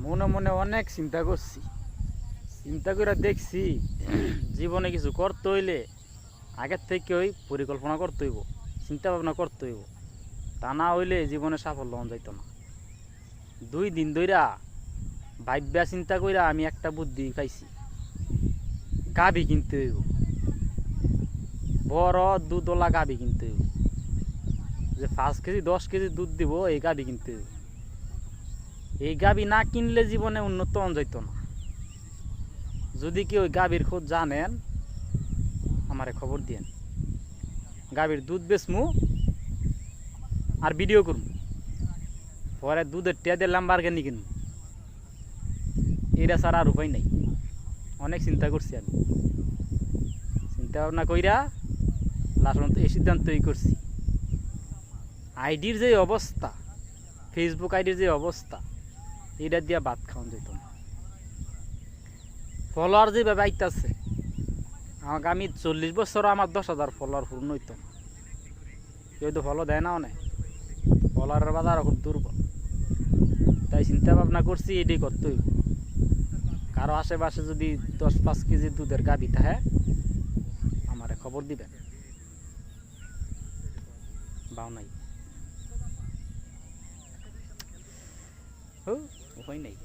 মনে মনে অনেক চিন্তা করছি, চিন্তা করে দেখছি জীবনে কিছু করতে হইলে আগের থেকে ওই পরিকল্পনা করতে হইব, চিন্তা ভাবনা করতে হইব। তা না হইলে জীবনে সাফল্য হন যাইত না। 2 দিন ধইরা ভাববা চিন্তা কইরা আমি একটা বুদ্ধি পাইছি, গাভী কিনতে হইব, বড় দুধওয়ালা গাভী কিনতে হইব, যে 5 কেজি 10 কেজি দুধ দিব এই গাভী কিনতে হইব। এই গাভী না কিনলে জীবনে উন্নত হন যাইত না। যদি কেউ ওই গাভীর খোঁজ জানেন আমারে খবর দিয়েন। গাভীর দুধ বেচমু আর ভিডিও করবো, পরে দুধের টিয়া দিয়ে ল্যাম্বরগিনি কিনবো। এটা ছাড়া আর উপায় নাই। অনেক চিন্তা করছি আমি, চিন্তা ভাবনা কইরা লাস্ট পর্যন্ত এই সিদ্ধান্তই করছি। আইডির যে অবস্থা, ফেসবুক আইডির যে অবস্থা, এটা দিয়া ভাত খাওয়ান যেত না। ফলোয়ার যেভাবে আইতাছে, আমাকে আমি 40 বছর আমার 10,000 ফলোয়ার পূর্ণ হইত না। কেউ তো ফলো দেয় না, অনেক ফলোয়ারের বাজার খুব দুর্বল। তাই চিন্তা ভাবনা করছি এটাই করতে হইব। কারো আশেপাশে যদি 10-5 কেজি দুধের গাভী থাকে আমারে খবর দিবেন। বাও নাই, উপায় নেই।